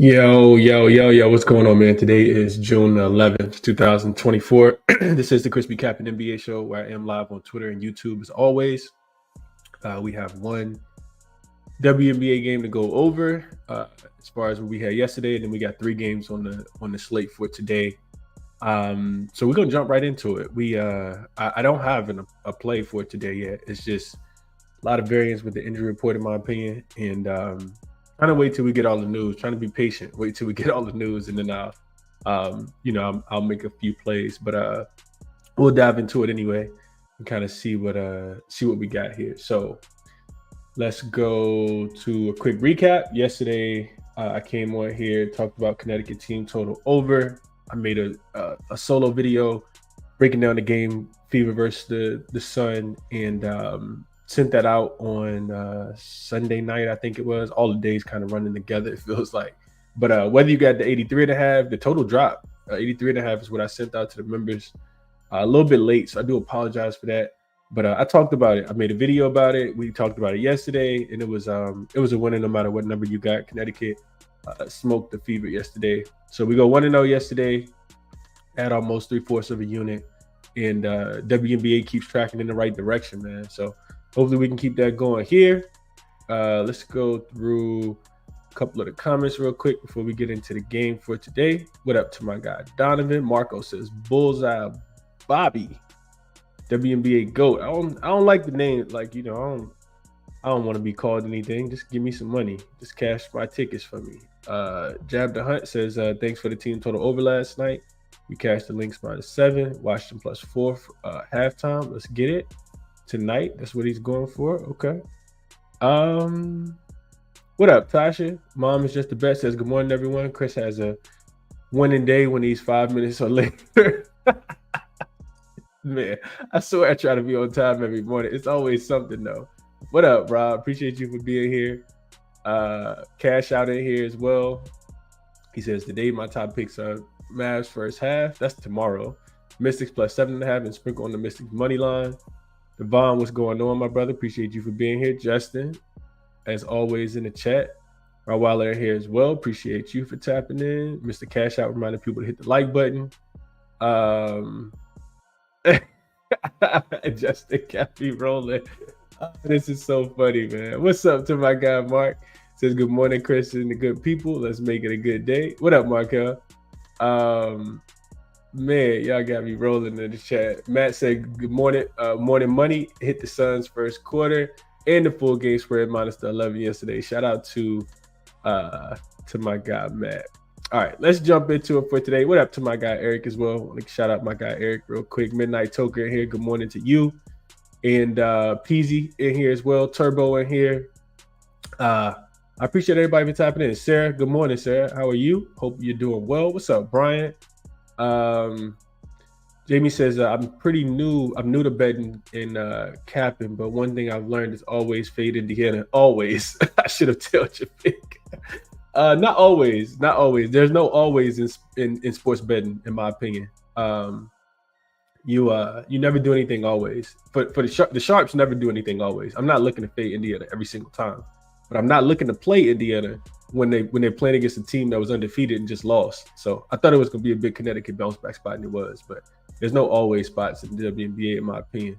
Yo, what's going on, man? Today is June 11th, 2024. This is the ChrisBeCappinn NBA Show, where I am live on Twitter and YouTube as always. We have one WNBA game to go over as far as what we had yesterday, and then we got 3 games on the slate for today. So we're gonna jump right into it. I don't have a play for today yet. It's just a lot of variance with the injury report, in my opinion, and trying to wait till we get all the news. Trying to be patient. Wait till we get all the news, and then I'll make a few plays. But we'll dive into it anyway and kind of see what we got here. So let's go to a quick recap. Yesterday, I came on here, talked about Connecticut team total over. I made a solo video breaking down the game, Fever versus the Sun, and sent that out on Sunday night, I think it was. All the days kind of running together, it feels like. But whether you got the 83.5, the total drop, 83.5 is what I sent out to the members. A little bit late, so I do apologize for that. But I talked about it. I made a video about it. We talked about it yesterday, and it was a winner no matter what number you got. Connecticut smoked the Fever yesterday. So we go 1-0 yesterday at almost 3/4 of a unit. And WNBA keeps tracking in the right direction, man. So hopefully we can keep that going here. Let's go through a couple of the comments real quick before we get into the game for today. What up to my guy Donovan? Marco says Bullseye Bobby, WNBA GOAT. I don't like the name. Like, I don't want to be called anything. Just give me some money. Just cash my tickets for me. Jab the Hunt says thanks for the team total over last night. We cashed the Lynx -7, Washington +4 for halftime. Let's get it tonight. That's what he's going for. Okay. What up, Tasha? Mom is just the best. Says good morning, everyone. Chris has a winning day when he's 5 minutes or later. Man, I swear I try to be on time every morning. It's always something though. What up, Rob? Appreciate you for being here. Cash out in here as well. He says today my top picks are Mavs first half. That's tomorrow. Mystics +7.5 and sprinkle on the Mystics money line. Devon, what's going on, my brother? Appreciate you for being here. Justin, as always, in the chat. Rottweiler here as well. Appreciate you for tapping in. Mr. Cash Out reminding people to hit the like button. Justin can't be rolling. This is so funny, man. What's up to my guy, Mark? Says good morning, Chris and the good people. Let's make it a good day. What up, Markel? Man, y'all got me rolling in the chat. Matt said, good morning, morning money. Hit the Suns first quarter and the full game spread -11 yesterday. Shout out to my guy, Matt. All right, let's jump into it for today. What up to my guy, Eric, as well? I want to shout out my guy, Eric, real quick. Midnight Toker in here. Good morning to you. And Peasy in here as well. Turbo in here. I appreciate everybody for tapping in. Sarah, good morning, Sarah. How are you? Hope you're doing well. What's up, Brian? Jamie says, I'm new to betting and capping, but one thing I've learned is always fade Indiana. Always. I should have told you pick. Not always. There's no always in sports betting, in my opinion. You never do anything always. For the Sharps never do anything always. I'm not looking to fade Indiana every single time, but I'm not looking to play Indiana when they're playing against a team that was undefeated and just lost. So I thought it was going to be a big Connecticut bounce back spot, and it was. But there's no always spots in the WNBA, in my opinion,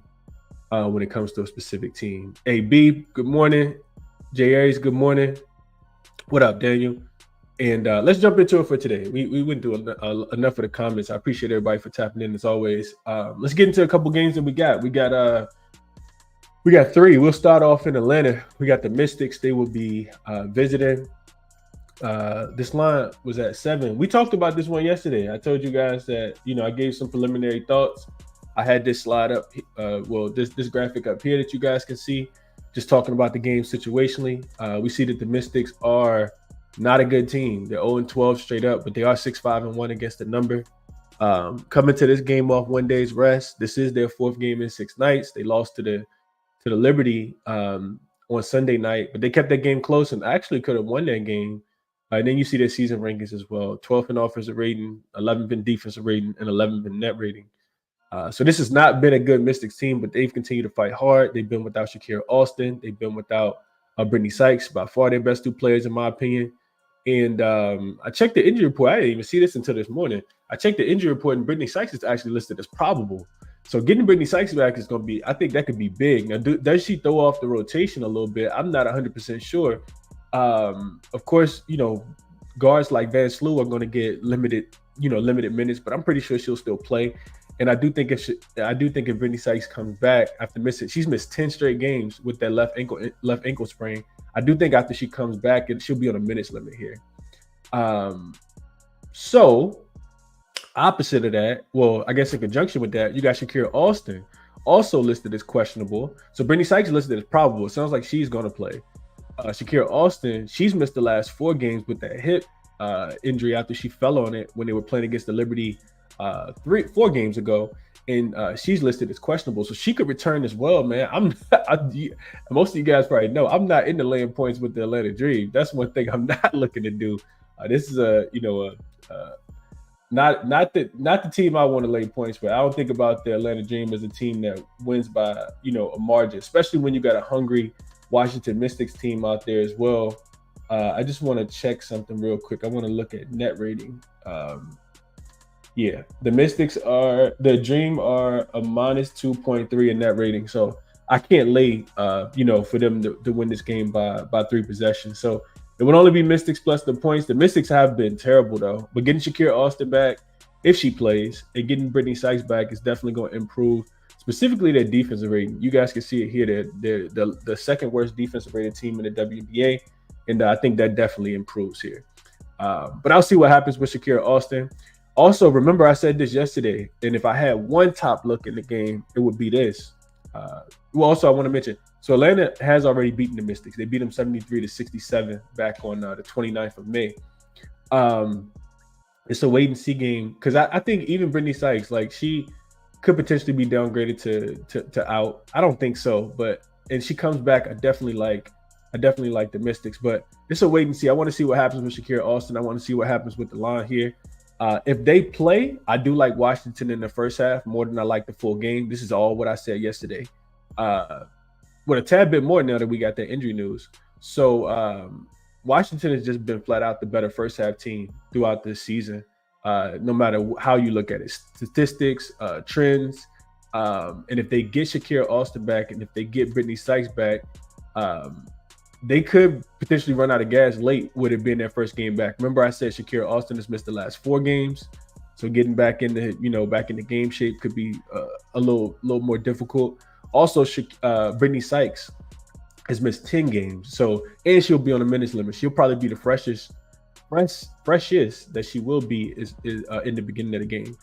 when it comes to a specific team. Hey, B, good morning. J. Aries, good morning. What up, Daniel? And let's jump into it for today. We went through enough of the comments. I appreciate everybody for tapping in as always. Let's get into a couple games that we got. We got 3. We'll start off in Atlanta. We got the Mystics. They will be visiting. This line was at 7. We talked about this one yesterday. I told you guys that, I gave some preliminary thoughts. I had this slide up, this graphic up here that you guys can see, just talking about the game situationally. We see that the Mystics are not a good team. They're 0-12 straight up, but they are 6-5-1 against the number. Coming to this game off 1 day's rest. This is their 4th game in 6 nights. They lost to the Liberty on Sunday night, but they kept that game close and actually could have won that game. And then you see their season rankings as well: 12th in offensive rating, 11th in defensive rating, and 11th in net rating. So this has not been a good Mystics team, but they've continued to fight hard. They've been without Shakira Austin. They've been without Brittany Sykes, by far their best 2 players, in my opinion. And I checked the injury report. I didn't even see this until this morning. I checked the injury report, and Brittany Sykes is actually listed as probable. So getting Brittany Sykes back is going to be, I think that could be big. Now, does she throw off the rotation a little bit? I'm not 100% sure. Of course, guards like Van Slew are going to get limited minutes, but I'm pretty sure she'll still play. And I do think if Brittany Sykes comes back after she's missed 10 straight games with that left ankle sprain. I do think after she comes back, she'll be on a minutes limit here. So opposite of that, well, I guess in conjunction with that, you got Shakira Austin, also listed as questionable. So Brittany Sykes listed as probable. It sounds like she's going to play. Shakira Austin, she's missed the last 4 games with that hip injury after she fell on it when they were playing against the Liberty 4 games ago. And she's listed as questionable, so she could return as well, man. Most of you guys probably know I'm not into laying points with the Atlanta Dream. That's one thing I'm not looking to do. This is not the team I want to lay points with. I don't think about the Atlanta Dream as a team that wins by a margin, especially when you got a hungry Washington Mystics team out there as well. I just want to check something real quick. I want to look at net rating. Yeah, the Dream are a minus 2.3 in net rating. So I can't lay, for them to win this game by 3 possessions. So it would only be Mystics plus the points. The Mystics have been terrible though, but getting Shakira Austin back, if she plays, and getting Brittany Sykes back is definitely going to improve, specifically their defensive rating. You guys can see it here. They're the second worst defensive rated team in the WNBA, and I think that definitely improves here. But I'll see what happens with Shakira Austin. Also, remember I said this yesterday, and if I had one top look in the game, it would be this. Also, I want to mention, so Atlanta has already beaten the Mystics. They beat them 73-67 back on the 29th of May. It's a wait-and-see game, because I think even Brittany Sykes, like, she could potentially be downgraded to out. I don't think so, and she comes back, I definitely like the Mystics, but it's a wait-and-see. I want to see what happens with Shakira Austin. I want to see what happens with the line here. If they play, I do like Washington in the first half more than I like the full game. This is all what I said yesterday. With a tad bit more now that we got that injury news. So Washington has just been flat out the better first half team throughout this season, no matter how you look at it. Statistics, trends. And if they get Shakira Austin back and if they get Brittany Sykes back, they could potentially run out of gas late with it being their first game back. Remember, I said Shakira Austin has missed the last 4 games, so getting back into game shape could be a little more difficult. Also, Brittany Sykes has missed 10 games, and she'll be on a minutes limit. She'll probably be the freshest that she will be is in the beginning of the game.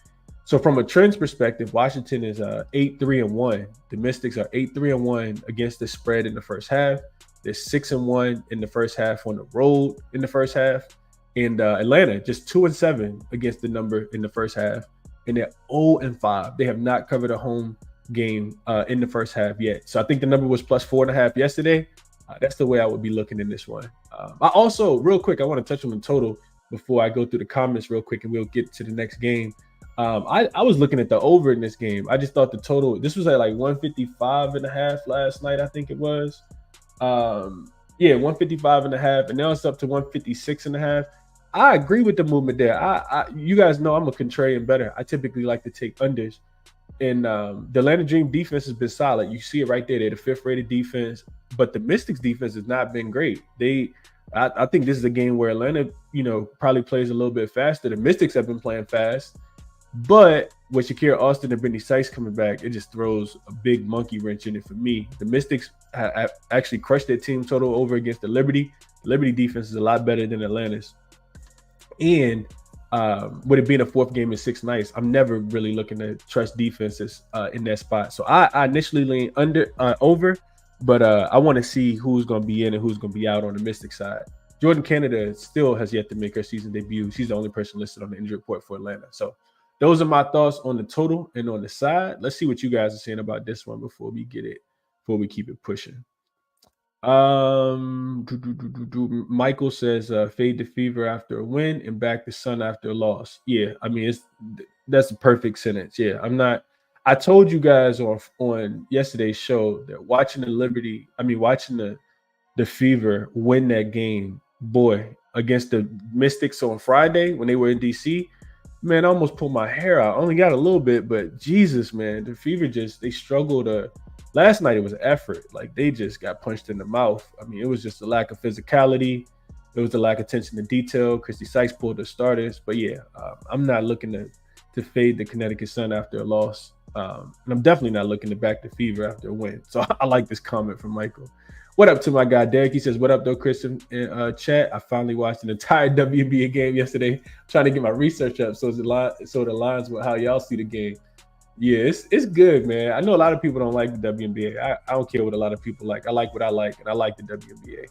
So from a trends perspective, Washington is 8-3-1. The Mystics are 8-3-1 against the spread in the first half. They're 6-1 in the first half on the road in the first half. And Atlanta just 2-7 against the number in the first half. And they're 0-5. They have not covered a home game in the first half yet. So I think the number was plus 4.5 yesterday. That's the way I would be looking in this one. I also, real quick, I want to touch on the total before I go through the comments real quick and we'll get to the next game. I was looking at the over in this game. I just thought the total, this was at like 155.5 last night, I think it was. 155.5, and now it's up to 156.5. I agree with the movement there. You guys know I'm a contrarian bettor. I typically like to take unders, and the Atlanta Dream defense has been solid. You see it right there. They're the 5th rated defense, but the Mystics defense has not been great. I think this is a game where Atlanta, probably plays a little bit faster. The Mystics have been playing fast, but with Shakira Austin and Brittany Sykes coming back, it just throws a big monkey wrench in it for me. The Mystics have actually crushed their team total over against the Liberty. The Liberty defense is a lot better than Atlanta's. And with it being a 4th game in 6 nights, I'm never really looking to trust defenses in that spot. So I initially lean over, but I want to see who's going to be in and who's going to be out on the Mystic side. Jordan Canada still has yet to make her season debut. She's the only person listed on the injury report for Atlanta. So those are my thoughts on the total and on the side. Let's see what you guys are saying about this one before we keep it pushing. Michael says fade the fever after a win and back the sun after a loss. Yeah, I mean that's a perfect sentence. Yeah, I told you guys on yesterday's show that watching the Fever win that game, boy, against the Mystics on Friday when they were in DC. Man, I almost pulled my hair out. I only got a little bit, but Jesus, man, the Fever they struggled. Last night it was effort. Like, they just got punched in the mouth. I mean, it was just a lack of physicality. It was a lack of attention to detail. Christy Sykes pulled the starters. But yeah, I'm not looking to fade the Connecticut Sun after a loss. And I'm definitely not looking to back the Fever after a win. So I like this comment from Michael. What up to my guy, Derek? He says, what up, though, Chris, in chat? I finally watched an entire WNBA game yesterday, trying to get my research up so it aligns with how y'all see the game. Yeah, it's good, man. I know a lot of people don't like the WNBA. I don't care what a lot of people like. I like what I like, and I like the WNBA.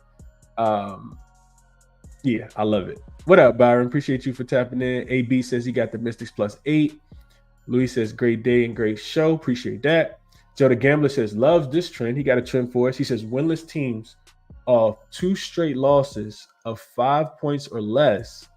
Yeah, I love it. What up, Byron? Appreciate you for tapping in. AB says he got the Mystics +8. Louis says, great day and great show. Appreciate that. Joe the Gambler says, loves this trend. He got a trend for us. He says, winless teams of 2 straight losses of 5 points or less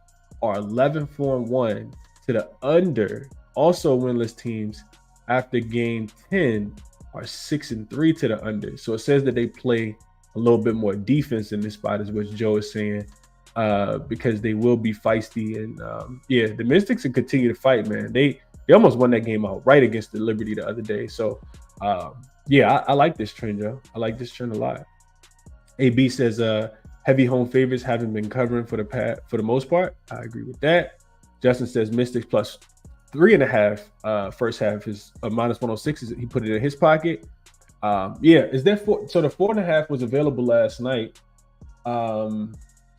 are 11-4-1 to the under. Also, winless teams after game 10 are 6-3 to the under. So it says that they play a little bit more defense in this spot, is what Joe is saying, because they will be feisty. And yeah, the Mystics will continue to fight, man. They almost won that game outright against the Liberty the other day. So yeah, I like this trend, Joe. I like this trend a lot. AB says heavy home favorites haven't been covering for the most part. I agree with that. Justin says Mystics +3.5 first half is a -106. He put it in his pocket. Yeah, is that so the 4.5 was available last night. Let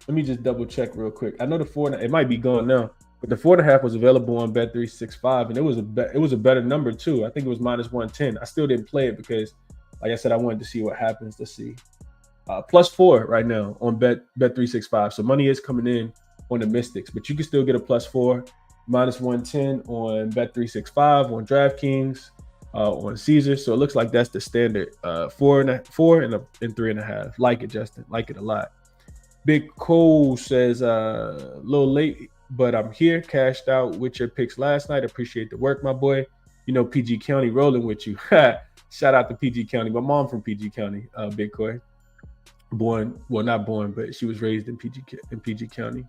me just double check real quick. I know the 4.5, it might be gone now, but the 4.5 was available on Bet365, and it was a better number too. I think it was -110. I still didn't play it because, like I said, I wanted to see what happens. Let's see. +4 right now on Bet365. So money is coming in on the Mystics, but you can still get a +4, -110 on Bet365, on DraftKings, on Caesar. So it looks like that's the standard 4 and 3.5. Like it, Justin. Like it a lot. Big Cole says a little late, but I'm here. Cashed out with your picks last night. Appreciate the work, my boy. You know, PG County rolling with you. Shout out to PG County. My mom from PG County, Big Coy. Not born, but she was raised in PG County.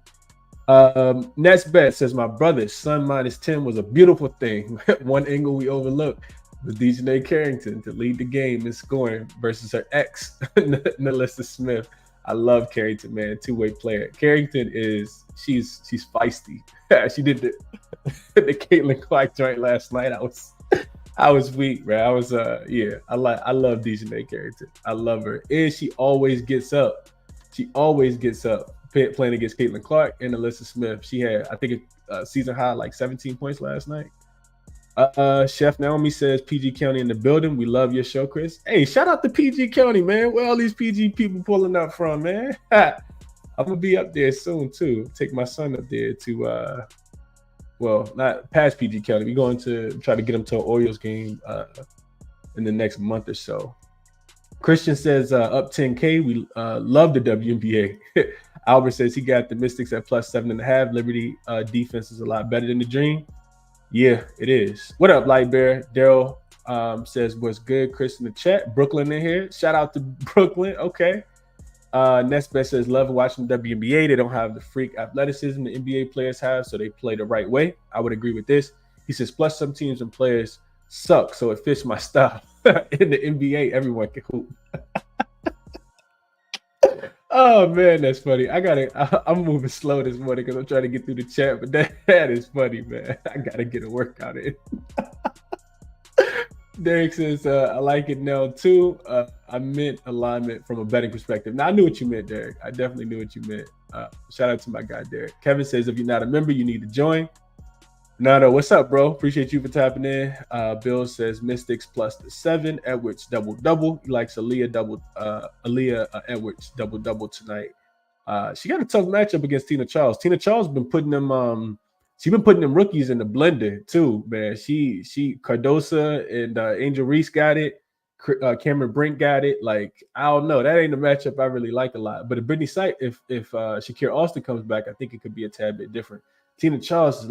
Nets Bet says, my brother's Sun -10 was a beautiful thing. One angle we overlooked was Dejanay Carrington to lead the game in scoring versus her ex, Nalissa Smith. I love Carrington, man. Two-way player. Carrington she's feisty. She did the Caitlin Clark joint last night. I was weak, man. I was I love Dejanay Carrington. I love her. And she always gets up. Playing against Caitlin Clark and Alyssa Smith. She had, I think, a season high, like 17 points last night. Chef Naomi says, PG County in the building. We love your show, Chris. Hey, shout out to PG County, man. Where all these PG people pulling up from, man? I'm going to be up there soon, too. Take my son up there to, not past PG County. We're going to try to get him to an Orioles game in the next month or so. Christian says, up 10K. We love the WNBA. Albert says he got the Mystics at +7.5. Liberty defense is a lot better than the Dream. Yeah, it is. What up, Light Bear? Daryl says, what's good? Chris in the chat. Brooklyn in here. Shout out to Brooklyn. Okay. Nesbeth says, love watching WNBA. They don't have the freak athleticism the NBA players have, so they play the right way. I would agree with this. He says, plus some teams and players suck, so it fits my style. In the NBA, everyone can hoop. Oh man, that's funny. I'm moving slow this morning because I'm trying to get through the chat, but that is funny, man. I gotta get a workout in. Derek says, I like it now too. I meant alignment from a betting perspective. Now I knew what you meant, Derek. I definitely knew what you meant. Shout out to my guy, Derek. Kevin says, if you're not a member, you need to join. Nado, what's up, bro? Appreciate you for tapping in. Bill says Mystics +7. Edwards double. He likes Aaliyah Edwards double tonight. She got a tough matchup against Tina Charles. Tina Charles been putting them rookies in the blender too, man. She Cardosa and Angel Reese got it. Cameron Brink got it. Like, I don't know. That ain't a matchup I really like a lot. But if Brittany Sight, if Shakira Austin comes back, I think it could be a tad bit different. Tina Charles is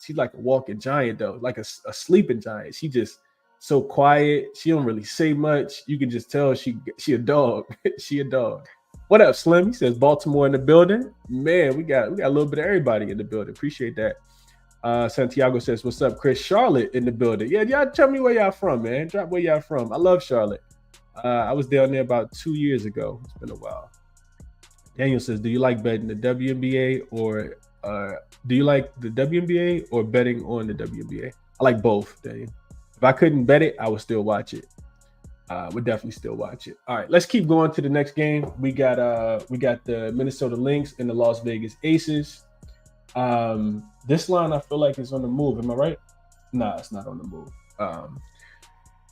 she's like a walking giant though, like a sleeping giant. She just so quiet. She don't really say much. You can just tell she a dog. She a dog. What up, Slim? He says Baltimore in the building. Man, we got a little bit of everybody in the building. Appreciate that. Santiago says, "What's up, Chris?" Charlotte in the building. Yeah, y'all tell me where y'all from, man. Drop where y'all from. I love Charlotte. I was down there about 2 years ago. It's been a while. Daniel says, "Do you like betting the WNBA or do you like the WNBA or betting on the WNBA?" I like both, Daniel. If I couldn't bet it, I would still watch it. Would definitely still watch it. All right, let's keep going to the next game. We got the Minnesota Lynx and the Las Vegas Aces. This line I feel like is on the move. Am I right? Nah, it's not on the move.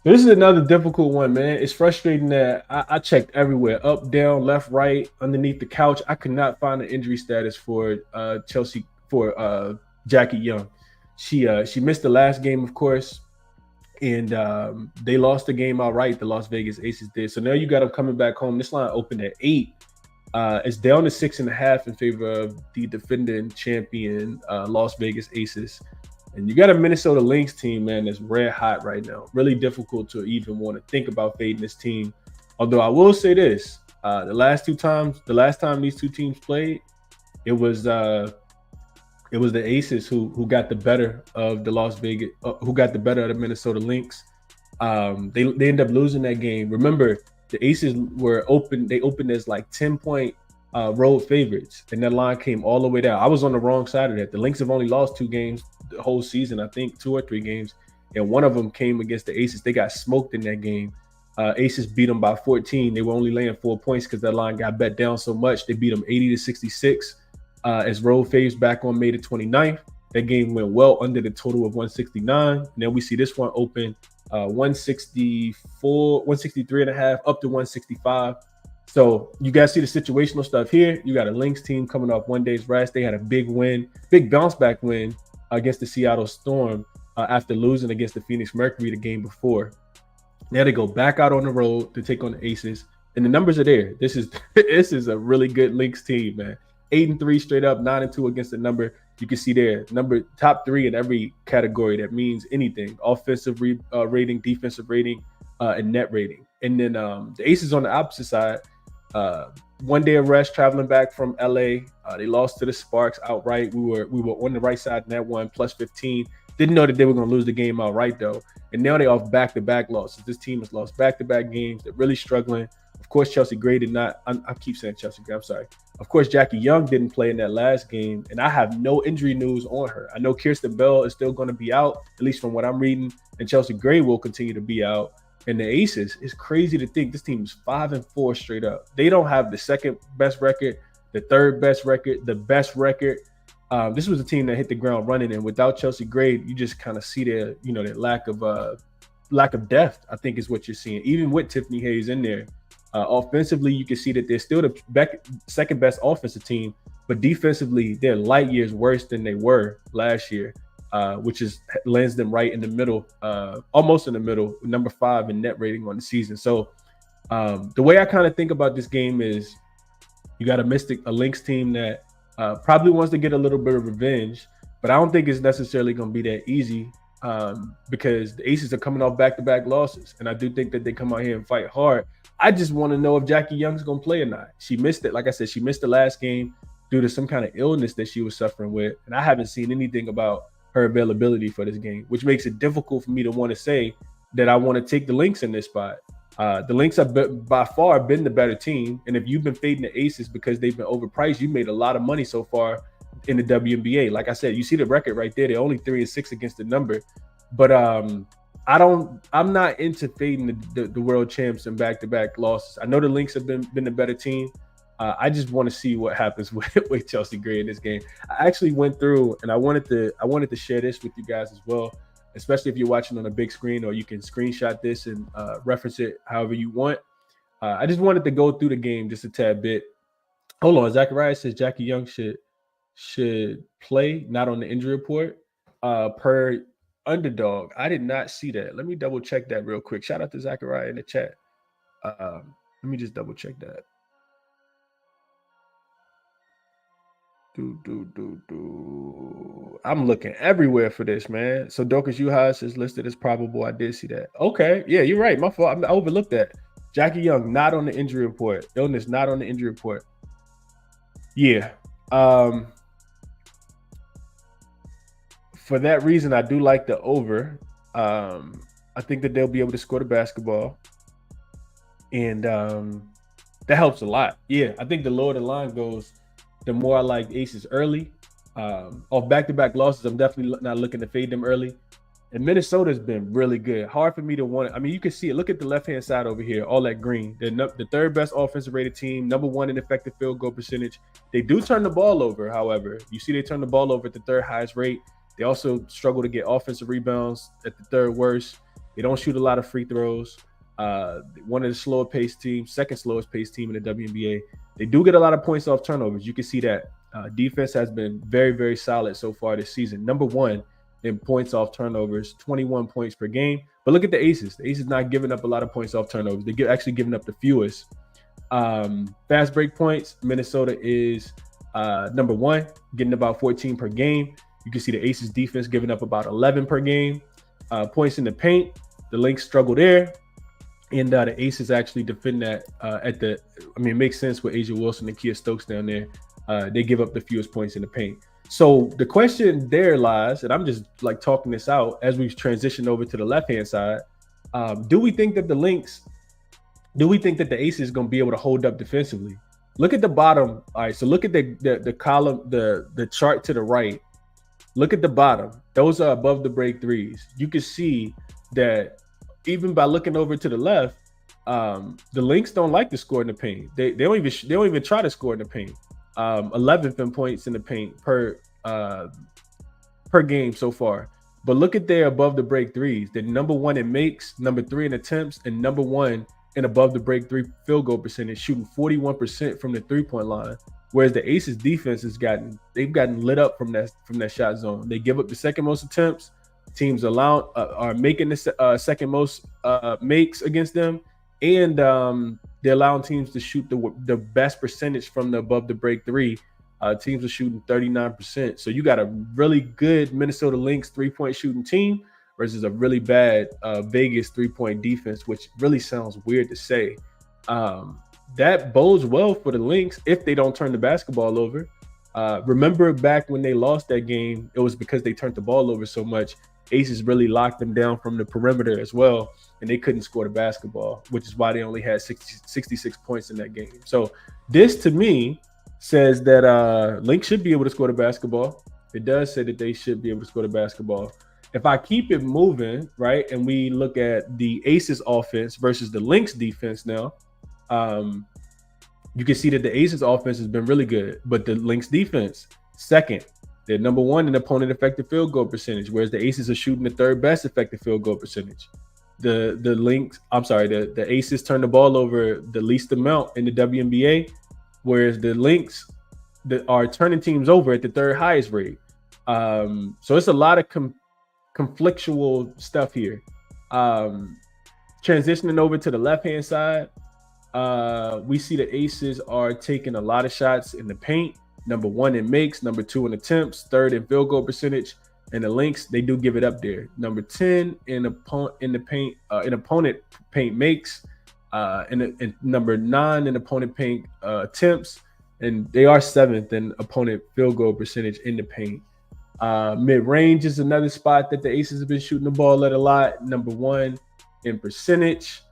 This is another difficult one, man. It's frustrating that I checked everywhere, up, down, left, right, underneath the couch. I could not find an injury status for Chelsea, for Jackie Young. She missed the last game, of course, and they lost the game outright. The Las Vegas Aces did. So now you got them coming back home. This line opened at 8. It's down to 6.5 in favor of the defending champion Las Vegas Aces. And you got a Minnesota Lynx team, man, that's red hot right now. Really difficult to even want to think about fading this team. Although I will say this, the last time these two teams played, it was the Aces who got the better of the Las Vegas, who got the better of the Minnesota Lynx. They ended up losing that game. Remember, the Aces were open. They opened as like 10-point road favorites, and that line came all the way down. I was on the wrong side of that. The Lynx have only lost 2 games the whole season, I think 2 or 3 games, and one of them came against the Aces. They got smoked in that game. Aces beat them by 14. They were only laying 4 points because that line got bet down so much. They beat them 80-66 as road faves back on May the 29th. That game went well under the total of 169. And then we see this one open 163.5 up to 165. So you guys see the situational stuff here. You got a Lynx team coming off one day's rest. They had a big bounce back win against the Seattle Storm after losing against the Phoenix Mercury the game before. Now they go back out on the road to take on the Aces, and the numbers are there. This is a really good Lynx team, man. 8-3 straight up, 9-2 against the number. You can see there, number top 3 in every category that means anything: offensive rating, defensive rating, and net rating. And then the Aces on the opposite side, 1 day of rest, traveling back from LA. They lost to the Sparks outright. We were on the right side in that one, plus 15. Didn't know that they were going to lose the game outright though. And now they off back-to-back losses. This team has lost back-to-back games. They're really struggling. Of course, Chelsea Gray did not. I keep saying Chelsea Gray. I'm sorry. Of course, Jackie Young didn't play in that last game, and I have no injury news on her. I know Kirsten Bell is still going to be out, at least from what I'm reading, and Chelsea Gray will continue to be out. And the Aces, it's crazy to think this team is 5-4 straight up. They don't have the second best record, the third best record, the best record. This was a team that hit the ground running, and without Chelsea Gray, you just kind of see their lack of depth. I think is what you're seeing. Even with Tiffany Hayes in there, offensively, you can see that they're still the second best offensive team, but defensively, they're light years worse than they were last year, which lands them right in the middle, almost in the middle, number 5 in net rating on the season. So the way I kind of think about this game is you got a Lynx team that probably wants to get a little bit of revenge, but I don't think it's necessarily going to be that easy because the Aces are coming off back-to-back losses, and I do think that they come out here and fight hard. I just want to know if Jackie Young's going to play or not. She missed it. Like I said, she missed the last game due to some kind of illness that she was suffering with, and I haven't seen anything about her availability for this game, which makes it difficult for me to want to say that I want to take the Lynx in this spot. The Lynx have by far been the better team, and if you've been fading the Aces because they've been overpriced, you made a lot of money so far in the WNBA. Like I said, you see the record right there. They're only 3-6 against the number, but I'm not into fading the world champs in back-to-back losses. I know the Lynx have been the better team. I just want to see what happens with Chelsea Gray in this game. I actually went through and I wanted to share this with you guys as well, especially if you're watching on a big screen, or you can screenshot this and reference it however you want. I just wanted to go through the game just a tad bit. Hold on, Zachariah says Jackie Young should play, not on the injury report. Per Underdog, I did not see that. Let me double check that real quick. Shout out to Zachariah in the chat. Let me just double check that. I'm looking everywhere for this, man. So Dorcas Uhas is listed as probable. I did see that. Okay, yeah, you're right. My fault. I overlooked that. Jackie Young, not on the injury report. Illness, not on the injury report. Yeah. For that reason, I do like the over. I think that they'll be able to score the basketball. And that helps a lot. Yeah, I think the lower the line goes, the more I like Aces early. Off back-to-back losses, I'm definitely not looking to fade them early. And Minnesota's been really good. Hard for me to want it. I mean, you can see it. Look at the left-hand side over here, all that green. They're the third best offensive rated team, number one in effective field goal percentage. They do turn the ball over, however. You see they turn the ball over at the third highest rate. They also struggle to get offensive rebounds at the third worst. They don't shoot a lot of free throws. One of the slower paced teams, second slowest paced team in the WNBA. They do get a lot of points off turnovers. You can see that. Defense has been very, very solid so far this season. Number one in points off turnovers, 21 points per game. But look at the Aces. The Aces not giving up a lot of points off turnovers. They're actually giving up the fewest. Fast break points, Minnesota is number one, getting about 14 per game. You can see the Aces defense giving up about 11 per game. Points in the paint, the Lynx struggle there. And the Aces actually defend that it makes sense with Asia Wilson and Kia Stokes down there. They give up the fewest points in the paint. So the question there lies, and I'm just like talking this out as we transition over to the left-hand side. Do we think that the Aces is going to be able to hold up defensively? Look at the bottom. All right, so look at the column, the chart to the right. Look at the bottom. Those are above the break threes. You can see that even by looking over to the left, the Lynx don't like to score in the paint. They don't even try to score in the paint. 11th in points in the paint per game so far. But look at their above the break threes. They're number one in makes, number three in attempts, and number one in above the break three field goal percentage, shooting 41% from the 3-point line. Whereas the Aces defense they've gotten lit up from that shot zone. They give up the second most attempts. Teams are making the second most makes against them, and they're allowing teams to shoot the best percentage from the above the break three. Teams are shooting 39%. So you got a really good Minnesota Lynx 3-point shooting team versus a really bad Vegas 3-point defense, which really sounds weird to say. That bodes well for the Lynx if they don't turn the basketball over. Remember back when they lost that game, it was because they turned the ball over so much. Aces really locked them down from the perimeter as well, and they couldn't score the basketball, which is why they only had 66 points in that game. So this, to me, says that Lynx should be able to score the basketball. It does say that they should be able to score the basketball. If I keep it moving, right, and we look at the Aces offense versus the Lynx defense now, you can see that the Aces offense has been really good, but the Lynx defense, second. They're number one in opponent effective field goal percentage, whereas the Aces are shooting the third best effective field goal percentage. The Aces turn the ball over the least amount in the WNBA, whereas the Lynx are turning teams over at the third highest rate. So it's a lot of conflictual stuff here. Transitioning over to the left-hand side, we see the Aces are taking a lot of shots in the paint. Number one in makes, number two in attempts, third in field goal percentage, and the Lynx, they do give it up there. Number 10 in opponent paint makes, and number 9 in opponent paint attempts, and they are 7th in opponent field goal percentage in the paint. Mid-range is another spot that the Aces have been shooting the ball at a lot. Number 1 in percentage.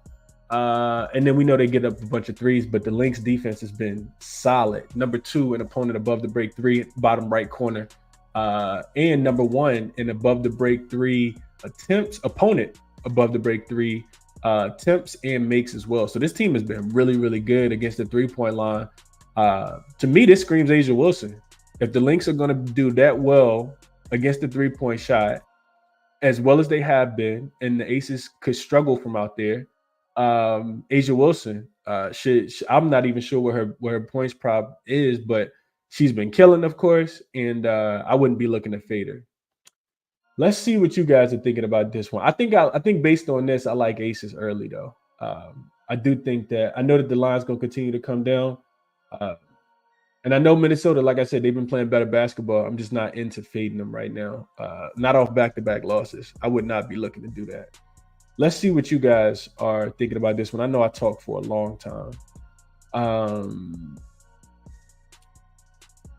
And then we know they get up a bunch of threes, but the Lynx defense has been solid. Number 2 in opponent above the break three, bottom right corner. And number 1 in above the break three attempts, opponent above the break three attempts and makes as well. So this team has been really, really good against the 3-point line. To me, this screams Asia Wilson. If the Lynx are going to do that well against the 3-point shot, as well as they have been, and the Aces could struggle from out there, Asia Wilson I'm not even sure where her points prop is, but she's been killing, of course, and I wouldn't be looking to fade her. Let's see what you guys are thinking about this one. I think based on this, I like Aces early though. I do think that I know that the line's going to continue to come down, and I know Minnesota, like I said, they've been playing better basketball. I'm just not into fading them right now. Not off back-to-back losses. I would not be looking to do that. Let's see what you guys are thinking about this one. I know I talked for a long time.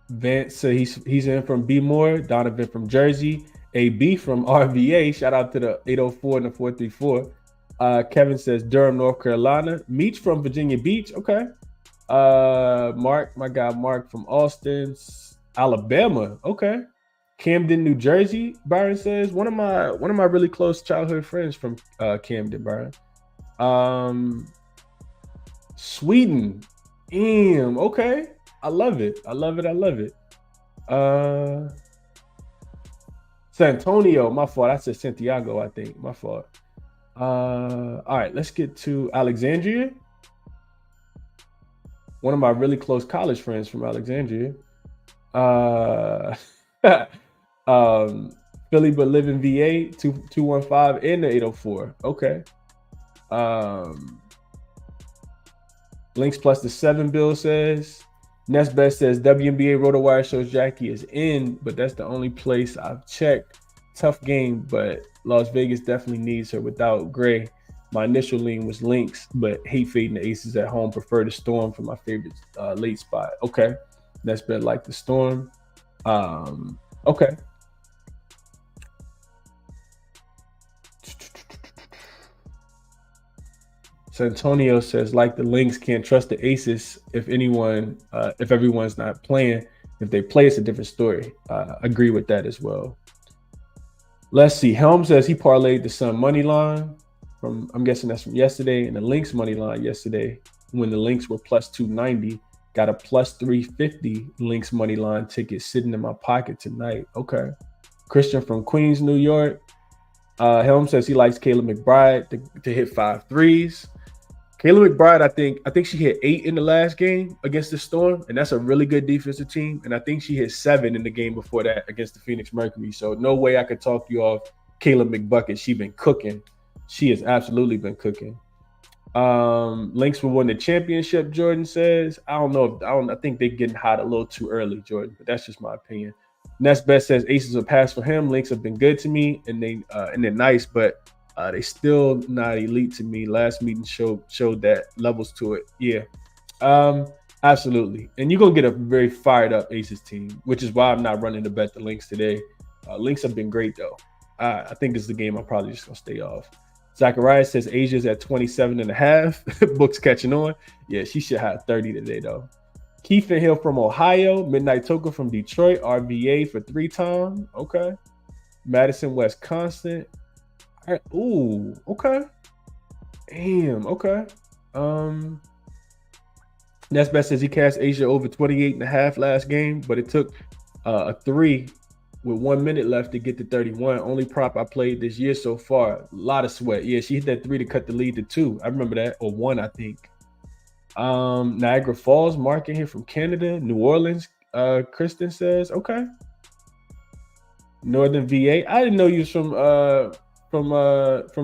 Vance said he's in from B Moore. Donovan from Jersey. AB from RVA. Shout out to the 804 and the 434. Kevin says Durham, North Carolina. Meach from Virginia Beach. Okay. Mark, my guy Mark from Austin, Alabama. Okay. Camden, New Jersey. Byron says one of my really close childhood friends from Camden. Byron. Sweden. Damn. Okay. I love it. San Antonio. My fault. I said Santiago. I think my fault. All right. Let's get to Alexandria. One of my really close college friends from Alexandria. Philly but live in VA 215 and the 804. Okay. Lynx plus the 7 bill says. Nesbeth says WNBA RotoWire shows Jackie is in, but that's the only place I've checked. Tough game, but Las Vegas definitely needs her without Gray. My initial lean was Lynx, but hate fading the Aces at home. Prefer the Storm for my favorite late spot. Okay. Nesbeth like the Storm. Okay. San Antonio says, like the Lynx, can't trust the Aces if everyone's not playing. If they play, it's a different story. Agree with that as well. Let's see. Helm says he parlayed the Sun money line from, I'm guessing that's from yesterday, and the Lynx money line yesterday when the Lynx were plus 290. Got a plus 350 Lynx money line ticket sitting in my pocket tonight. Okay. Christian from Queens, New York. Helm says he likes Kayla McBride to hit 5 threes. Kayla McBride, I think she hit 8 in the last game against the Storm, and that's a really good defensive team. And I think she hit 7 in the game before that against the Phoenix Mercury. So no way I could talk you off Kayla McBucket. She's been cooking. She has absolutely been cooking. Lynx will win the championship, Jordan says. I think they're getting hot a little too early, Jordan, but that's just my opinion. Nesbeth says Aces will pass for him. Lynx have been good to me, and they're nice, but they still not elite to me. Last meeting showed that levels to it. Yeah, absolutely. And you're gonna get a very fired up Aces team, which is why I'm not running to bet the Lynx today. Lynx have been great though. I think this is the game I'm probably just gonna stay off. Zachariah says Asia's at 27.5. Book's catching on. Yeah, she should have 30 today though. Keith Hill from Ohio. Midnight Toker from Detroit. RVA for 3-time. Okay. Madison, Wisconsin. All right. Ooh, okay. Damn, okay. Nesbeth says he cast Asia over 28.5 last game, but it took a 3 with 1 minute left to get to 31. Only prop I played this year so far. A lot of sweat. Yeah, she hit that 3 to cut the lead to 2. I remember that. Or 1, I think. Niagara Falls, marking here from Canada. New Orleans, Kristen says. Okay. Northern VA. I didn't know you was from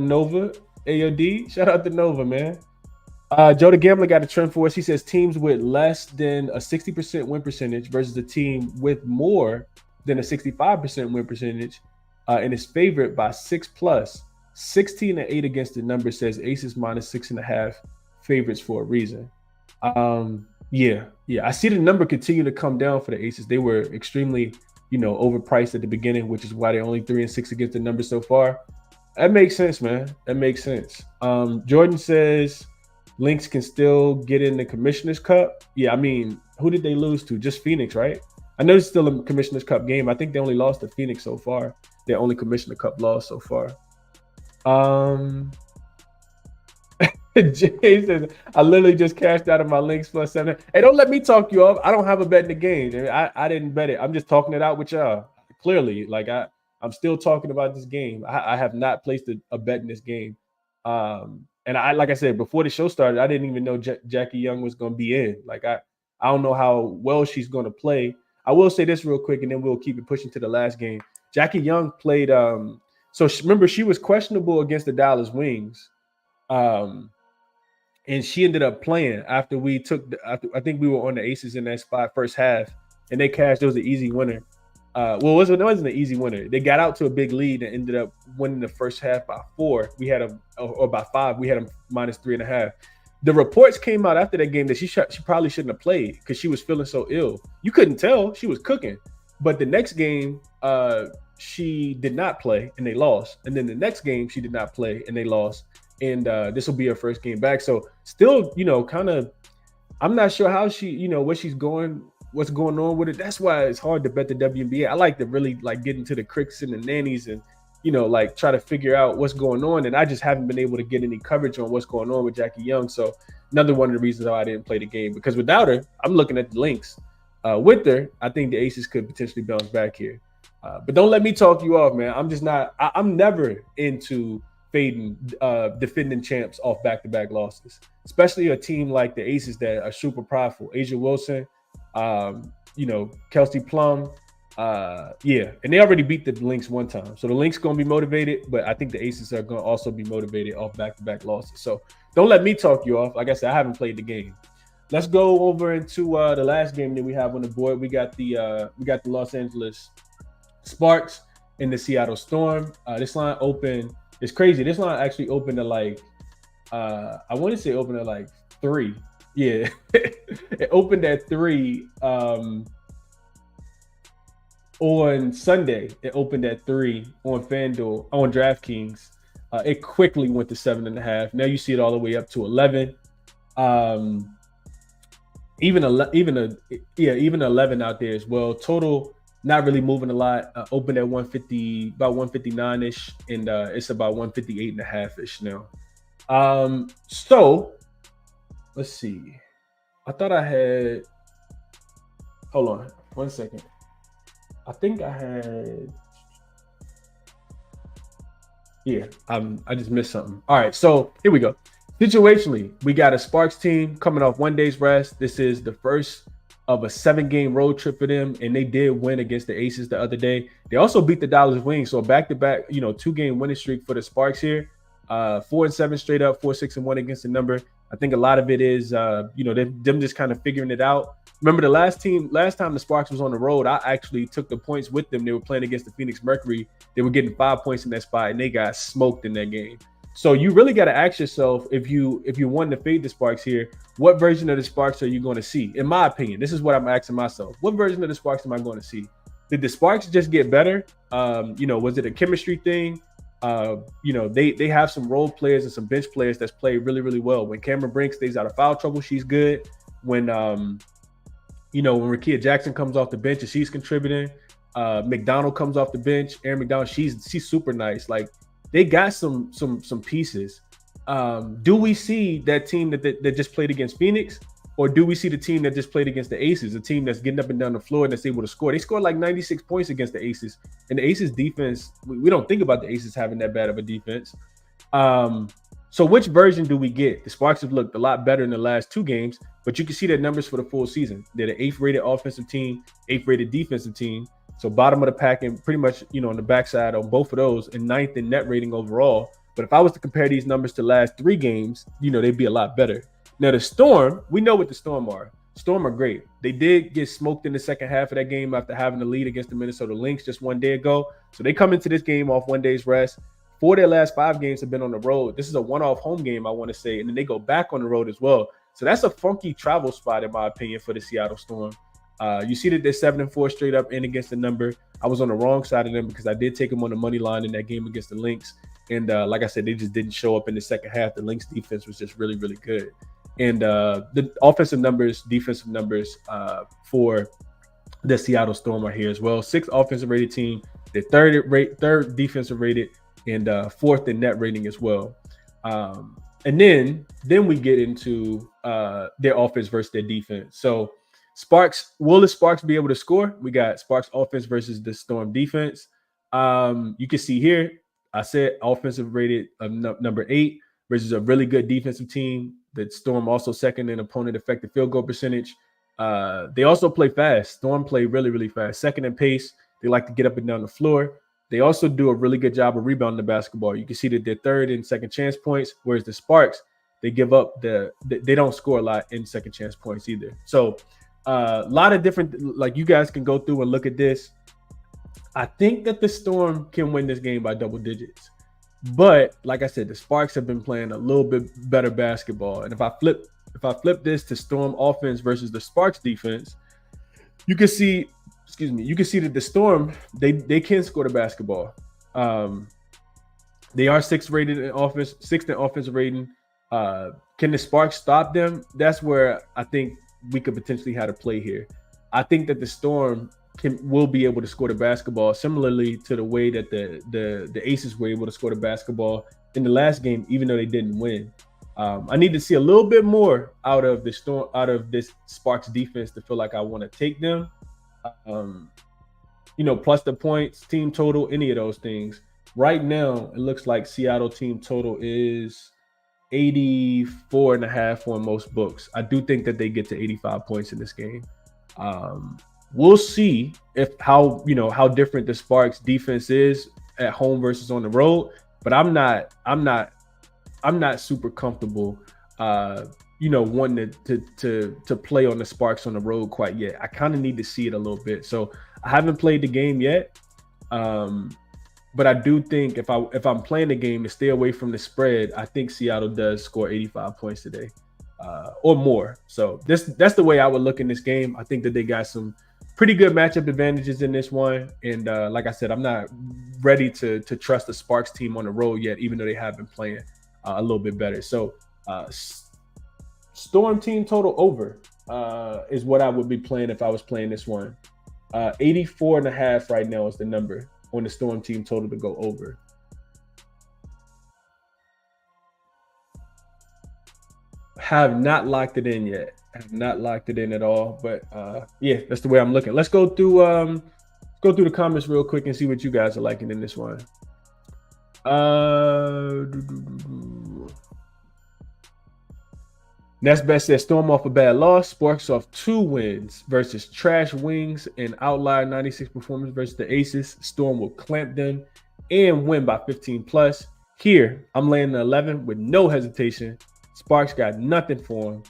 Nova. AOD. Shout out to Nova, man. Joe the Gambler got a trend for us. He says teams with less than a 60% win percentage versus a team with more than a 65% win percentage and is favored by 6+. 16-8 against the number, says Aces minus 6.5 favorites for a reason. Yeah. I see the number continue to come down for the Aces. They were extremely, overpriced at the beginning, which is why they're only 3-6 against the number so far. That makes sense, man. That makes sense. Jordan says Lynx can still get in the Commissioner's Cup. Yeah, I mean, who did they lose to? Just Phoenix, right? I know it's still a Commissioner's Cup game. I think they only lost to Phoenix so far. Their only Commissioner Cup loss so far. Jay says, I literally just cashed out of my Lynx plus 7. Hey, don't let me talk you off. I don't have a bet in the game. I didn't bet it. I'm just talking it out with y'all. Clearly, I'm still talking about this game. I have not placed a bet in this game. And like I said, before the show started, I didn't even know Jackie Young was going to be in. I don't know how well she's going to play. I will say this real quick, and then we'll keep it pushing to the last game. Jackie Young played. Remember, she was questionable against the Dallas Wings. And she ended up playing after I think we were on the Aces in that spot first half, and they cashed. It was an easy winner. Well, it wasn't an easy winner. They got out to a big lead and ended up winning the first half by 4. We had them, or by 5. We had them -3.5. The reports came out after that game that she probably shouldn't have played because she was feeling so ill. You couldn't tell she was cooking. But the next game, she did not play and they lost. And then the next game, she did not play and they lost. And this will be her first game back. So still, kind of, I'm not sure how she, where she's going, what's going on with it. That's why it's hard to bet the WNBA. I like to really get into the cricks and the nannies and, try to figure out what's going on. And I just haven't been able to get any coverage on what's going on with Jackie Young. So another one of the reasons why I didn't play the game, because without her, I'm looking at the Lynx. With her, I think the Aces could potentially bounce back here. But don't let me talk you off, man. I'm just not, I'm never into fading defending champs off back-to-back losses, especially a team like the Aces that are super prideful. Asia Wilson, Kelsey Plum. And they already beat the Lynx one time. So the Lynx going to be motivated, but I think the Aces are going to also be motivated off back-to-back losses. So don't let me talk you off. Like I said, I haven't played the game. Let's go over into the last game that we have on the board. We got the Los Angeles Sparks and the Seattle Storm. This line opened. It's crazy. This line actually opened at I want to say opened at 3. Yeah, it opened at 3 on Sunday. It opened at 3 on FanDuel on DraftKings. It quickly went to 7.5. Now you see it all the way up to 11. Even 11 out there as well. Total not really moving a lot. Opened at 150, about 159-ish, and it's about 158.5-ish now. So let's see. I thought I had. Hold on, 1 second. I think I had. Yeah, I just missed something. All right, so here we go. Situationally, we got a Sparks team coming off 1 day's rest. This is the first of a 7-game road trip for them, and they did win against the Aces the other day. They also beat the Dallas Wings, so back-to-back, 2-game winning streak for the Sparks here. 4-7 straight up, 4-6-1 against the number. I think a lot of it is, them just kind of figuring it out. Remember the last time the Sparks was on the road, I actually took the points with them. They were playing against the Phoenix Mercury. They were getting 5 points in that spot, and they got smoked in that game. So you really got to ask yourself, if you want to fade the Sparks here, what version of the Sparks are you going to see? In my opinion, this is what I'm asking myself. What version of the Sparks am I going to see? Did the Sparks just get better? Was it a chemistry thing? They have some role players and some bench players that's played really, really well. When Cameron Brink stays out of foul trouble, she's good. When when Rakia Jackson comes off the bench and she's contributing, McDonald comes off the bench, Aaron McDonald, she's super nice. Like, they got some pieces. Do we see that team that just played against Phoenix, or do we see the team that just played against the Aces, a team that's getting up and down the floor and that's able to score? They scored 96 points against the Aces, and the Aces defense, we don't think about the Aces having that bad of a defense. So which version do we get? The Sparks have looked a lot better in the last 2 games, but you can see their numbers for the full season. They're the 8th rated offensive team, 8th rated defensive team. So bottom of the pack and pretty much, on the backside on both of those, and 9th in net rating overall. But if I was to compare these numbers to the last 3 games, they'd be a lot better. Now the Storm, we know what the Storm are. Storm are great. They did get smoked in the second half of that game after having the lead against the Minnesota Lynx just 1 day ago. So they come into this game off 1 day's rest. 4 of their last 5 games have been on the road. This is a one-off home game, I want to say, and then they go back on the road as well. So that's a funky travel spot, in my opinion, for the Seattle Storm. You see that they're 7-4 straight up in against the number. I was on the wrong side of them because I did take them on the money line in that game against the Lynx. And like I said, they just didn't show up in the second half. The Lynx defense was just really, really good. And the offensive numbers, defensive numbers for the Seattle Storm are here as well. 6th offensive rated team, the third defensive rated, and 4th in net rating as well. And then we get into their offense versus their defense. So will the Sparks be able to score? We got Sparks offense versus the Storm defense. You can see here, I said offensive rated number 8 versus a really good defensive team. The Storm also second in opponent effective field goal percentage. They also play fast. Storm play really, really fast. Second in pace. They like to get up and down the floor. They also do a really good job of rebounding the basketball. You can see that they're 3rd in second chance points, whereas the Sparks, they give up they don't score a lot in second chance points either. So a lot of different, like, you guys can go through and look at this. I think that the Storm can win this game by double digits. But like I said, the Sparks have been playing a little bit better basketball. And if I flip this to Storm offense versus the Sparks defense, you can see that the Storm, they can score the basketball. They are sixth in offensive rating. Can the Sparks stop them? That's where I think we could potentially have a play here. I think that the Storm will be able to score the basketball similarly to the way that the Aces were able to score the basketball in the last game, even though they didn't win. I need to see a little bit more out of this Sparks defense to feel like I want to take them. Plus the points, team total, any of those things. Right now, it looks like Seattle team total is 84.5 on most books. I do think that they get to 85 points in this game. We'll see how different the Sparks defense is at home versus on the road. But I'm not super comfortable, wanting to play on the Sparks on the road quite yet. I kind of need to see it a little bit. So I haven't played the game yet. But I do think if I'm playing the game to stay away from the spread, I think Seattle does score 85 points today, or more. So that's the way I would look in this game. I think that they got some pretty good matchup advantages in this one. And like I said, I'm not ready to trust the Sparks team on the road yet, even though they have been playing a little bit better. So Storm team total over is what I would be playing if I was playing this one. 84.5 right now is the number on the Storm team total to go over. Have not locked it in yet. Have not locked it in at all. But yeah, that's the way I'm looking. Let's go through the comments real quick and see what you guys are liking in this one. Next best says Storm off a bad loss, Sparks off 2 wins versus trash Wings and outlier 96 performance versus the Aces. Storm will clamp them and win by 15 plus. Here, I'm laying the 11 with no hesitation. Sparks got nothing for him.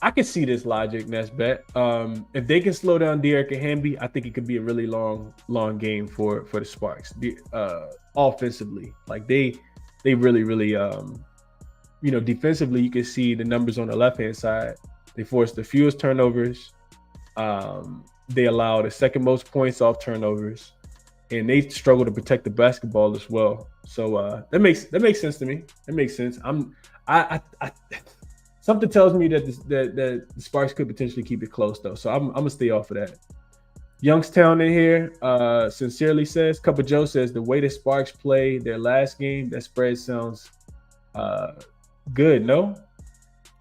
I can see this logic, Nest Bet. If they can slow down Derek and Hamby, I think it could be a really long game for the Sparks. Offensively, like they really, defensively, you can see the numbers on the left-hand side. They forced the fewest turnovers. They allowed the second most points off turnovers, and they struggle to protect the basketball as well. So that makes sense to me. That makes sense. Something tells me that the Sparks could potentially keep it close though. So I'm gonna stay off of that. Youngstown in here sincerely says, Cup of Joe says, the way the Sparks play their last game, that spread sounds good, no?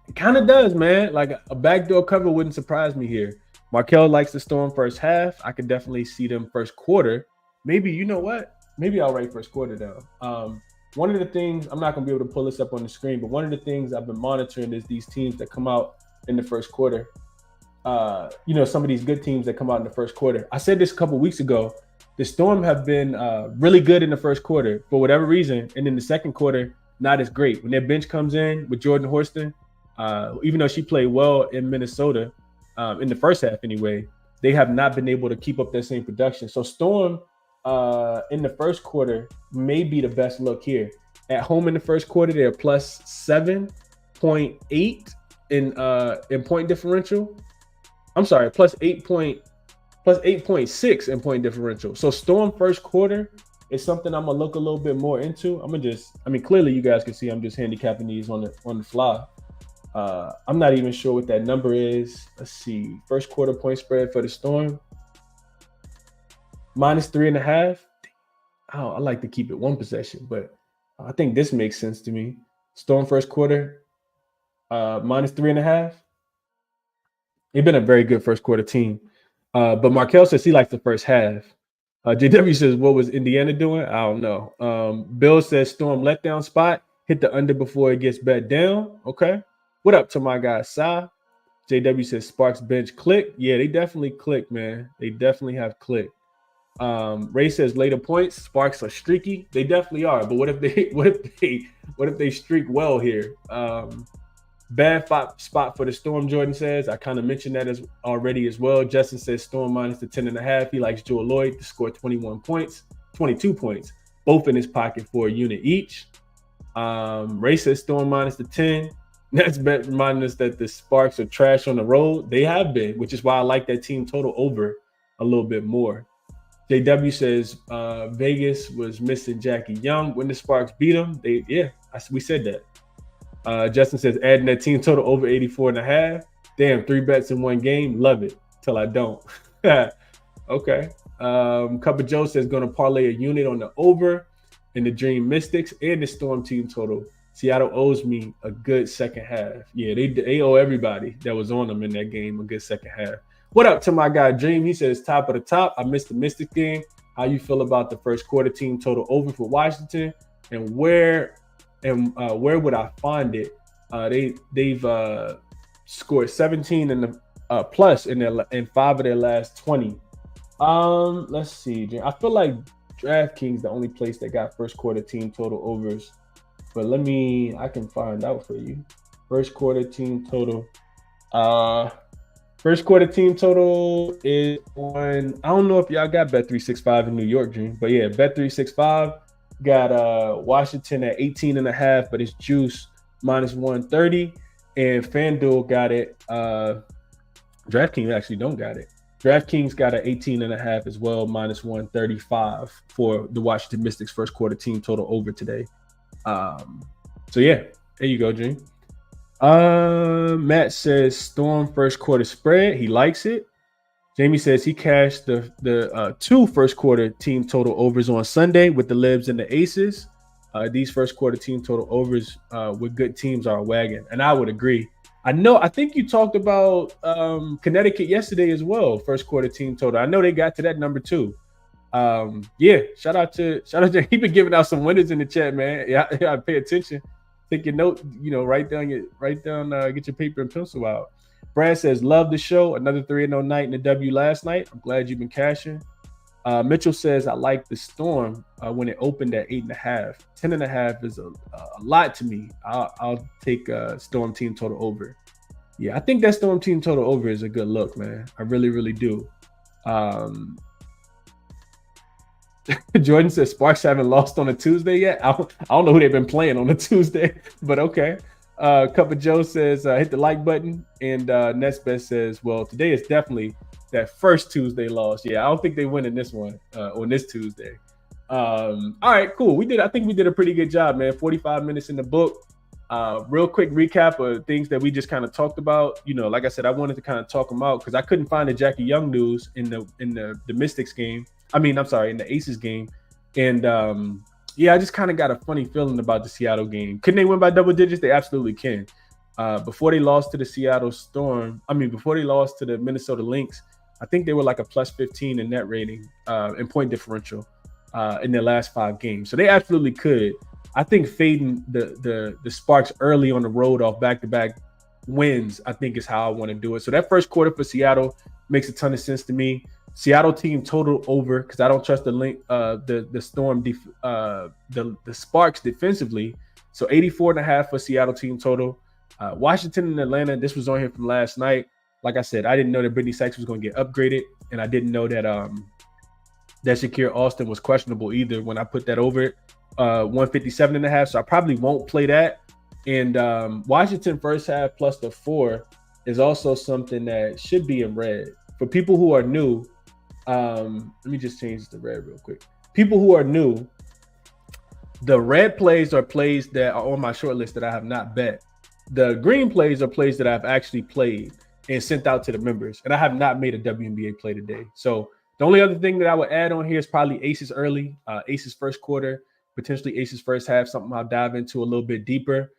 It kind of does, man. Like a backdoor cover wouldn't surprise me here. Markel likes the Storm first half. I could definitely see them first quarter. Maybe, you know what? Maybe I'll write first quarter down. One of the things, I'm not going to be able to pull this up on the screen, but one of the things I've been monitoring is these teams that come out in the first quarter. Some of these good teams that come out in the first quarter. I said this a couple weeks ago. The Storm have been really good in the first quarter for whatever reason, and in the second quarter, not as great. When their bench comes in with Jordan Horston, even though she played well in Minnesota in the first half anyway, they have not been able to keep up that same production. So Storm in the first quarter may be the best look here. At home in the first quarter, they're plus 7.8 in point differential. I'm sorry, plus 8.6 in point differential. So Storm first quarter is something I'm gonna look a little bit more into. Clearly you guys can see I'm just handicapping these on the fly. I'm not even sure what that number is. Let's see. First quarter point spread for the Storm. -3.5. I like to keep it one possession, but I think this makes sense to me. Storm first quarter, -3.5. They've been a very good first quarter team. But Markel says he likes the first half. JW says, what was Indiana doing? I don't know. Bill says Storm letdown spot. Hit the under before it gets bet down. Okay. What up to my guy, Sa? JW says Sparks bench click. Yeah, they definitely click, man. They definitely have clicked. Ray says later points. Sparks are streaky. They definitely are. But what if they streak well here? Bad spot for the Storm, Jordan says. I kind of mentioned that already as well. Justin says Storm minus the 10.5. He likes Joel Lloyd to score 22 points, both in his pocket for a unit each. Ray says Storm minus the 10. That's reminding us that the Sparks are trash on the road. They have been, which is why I like that team total over a little bit more. JW says Vegas was missing Jackie Young when the Sparks beat them. We said that. Justin says adding that team total over 84.5. Damn, 3 bets in one game. Love it till I don't. Okay. Cup of Joe says going to parlay a unit on the over in the Dream Mystics and the Storm team total. Seattle owes me a good second half. Yeah, they owe everybody that was on them in that game a good second half. What up to my guy Dream? He says top of the top. I missed the Mystic game. How you feel about the first quarter team total over for Washington, and where would I find it? They've scored 17 in the plus in 5 of their last 20. Let's see, Dream. I feel like DraftKings the only place that got first quarter team total overs. But I can find out for you. First quarter team total. First quarter team total is on, I don't know if y'all got Bet365 in New York, Dream. But yeah, Bet365 got Washington at 18.5, but it's juice minus 130. And FanDuel got it. DraftKings actually don't got it. DraftKings got an 18.5 as well, minus 135 for the Washington Mystics first quarter team total over today. So yeah, there you go, Dream. Matt says Storm first quarter spread. He likes it. Jamie says he cashed the 2 first quarter team total overs on Sunday with the Libs and the Aces. These first quarter team total overs with good teams are a wagon, and I would agree. I think you talked about Connecticut yesterday as well. First quarter team total. I know they got to that number too. Yeah, shout out to he been giving out some winners in the chat, man. Yeah, pay attention. Take your note, write down, get your paper and pencil out. Brad says, love the show. Another 3-0 night in the W last night. I'm glad you've been cashing. Mitchell says, I like the Storm when it opened at 8.5. 10.5 is a lot to me. I'll take Storm team total over. Yeah, I think that Storm team total over is a good look, man. I really, really do. Jordan says Sparks haven't lost on a Tuesday yet. I don't know who they've been playing on a Tuesday, but okay. Cup of Joe says hit the like button, and Netsbet says, well, today is definitely that first Tuesday loss. Yeah, I don't think they win in this one on this Tuesday. All right, cool. I think we did a pretty good job, man. 45 minutes in the book. Real quick recap of things that we just kind of talked about. Like I said, I wanted to kind of talk them out because I couldn't find the Jackie Young news in the Mystics game. In the Aces game. And I just kind of got a funny feeling about the Seattle game. Can they win by double digits? They absolutely can. Before they lost to the Seattle Storm, before they lost to the Minnesota Lynx, I think they were like a plus 15 in net rating and point differential in their last 5 games. So they absolutely could. I think fading the Sparks early on the road off back-to-back wins, I think is how I want to do it. So that first quarter for Seattle makes a ton of sense to me. Seattle team total over because I don't trust the Storm, the Sparks defensively. So 84.5 for Seattle team total. Washington and Atlanta. This was on here from last night. Like I said, I didn't know that Brittany Sykes was going to get upgraded, and I didn't know that that Shakir Austin was questionable either when I put that over it. 157.5. So I probably won't play that. And Washington first half plus the 4 is also something that should be in red for people who are new. Let me just change the red real quick. People who are new, the red plays are plays that are on my short list that I have not bet. The green plays are plays that I've actually played and sent out to the members, and I have not made a WNBA play today. So the only other thing that I would add on here is probably Aces early, Aces first quarter, potentially Aces first half, something I'll dive into a little bit deeper.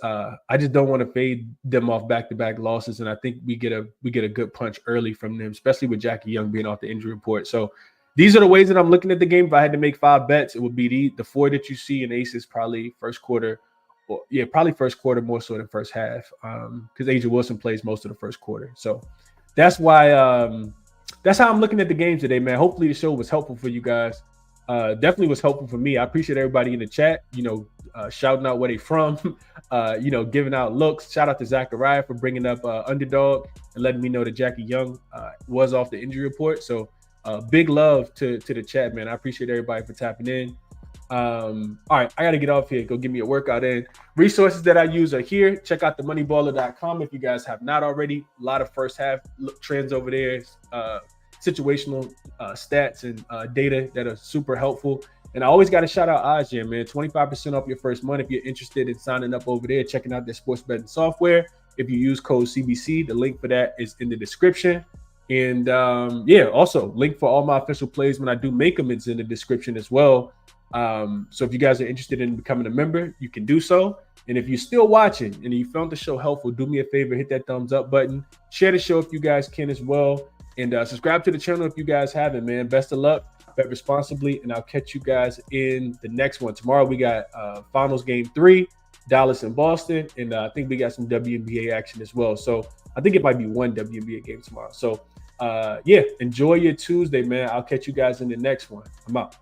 I just don't want to fade them off back-to-back losses, and I think we get a good punch early from them, especially with Jackie Young being off the injury report. So these are the ways that I'm looking at the game. If I had to make 5 bets, it would be the 4 that you see in Aces, probably first quarter, probably first quarter more so than first half, because Asia Wilson plays most of the first quarter. So that's why that's how I'm looking at the games today, man. Hopefully the show was helpful for you guys. Definitely was helpful for me. I appreciate everybody in the chat, shouting out where they from, giving out looks. Shout out to Zachariah for bringing up Underdog and letting me know that Jackie Young was off the injury report. So big love to the chat, man. I appreciate everybody for tapping in. All right, I got to get off here. Go give me a workout in. Resources that I use are here. Check out themoneyballer.com if you guys have not already. A lot of first half trends over there, situational stats and data that are super helpful. And I always got to shout out Ajay, man. 25% off your first month if you're interested in signing up over there, checking out their sports betting software. If you use code CBC, the link for that is in the description. And also link for all my official plays when I do make them is in the description as well. So if you guys are interested in becoming a member, you can do so. And if you're still watching and you found the show helpful, do me a favor, hit that thumbs up button, share the show if you guys can as well, and subscribe to the channel if you guys haven't, man. Best of luck, bet responsibly, and I'll catch you guys in the next one. Tomorrow we got finals game 3, Dallas and Boston, and I think we got some WNBA action as well. So I think it might be one WNBA game tomorrow. So enjoy your Tuesday, man. I'll catch you guys in the next one. I'm out.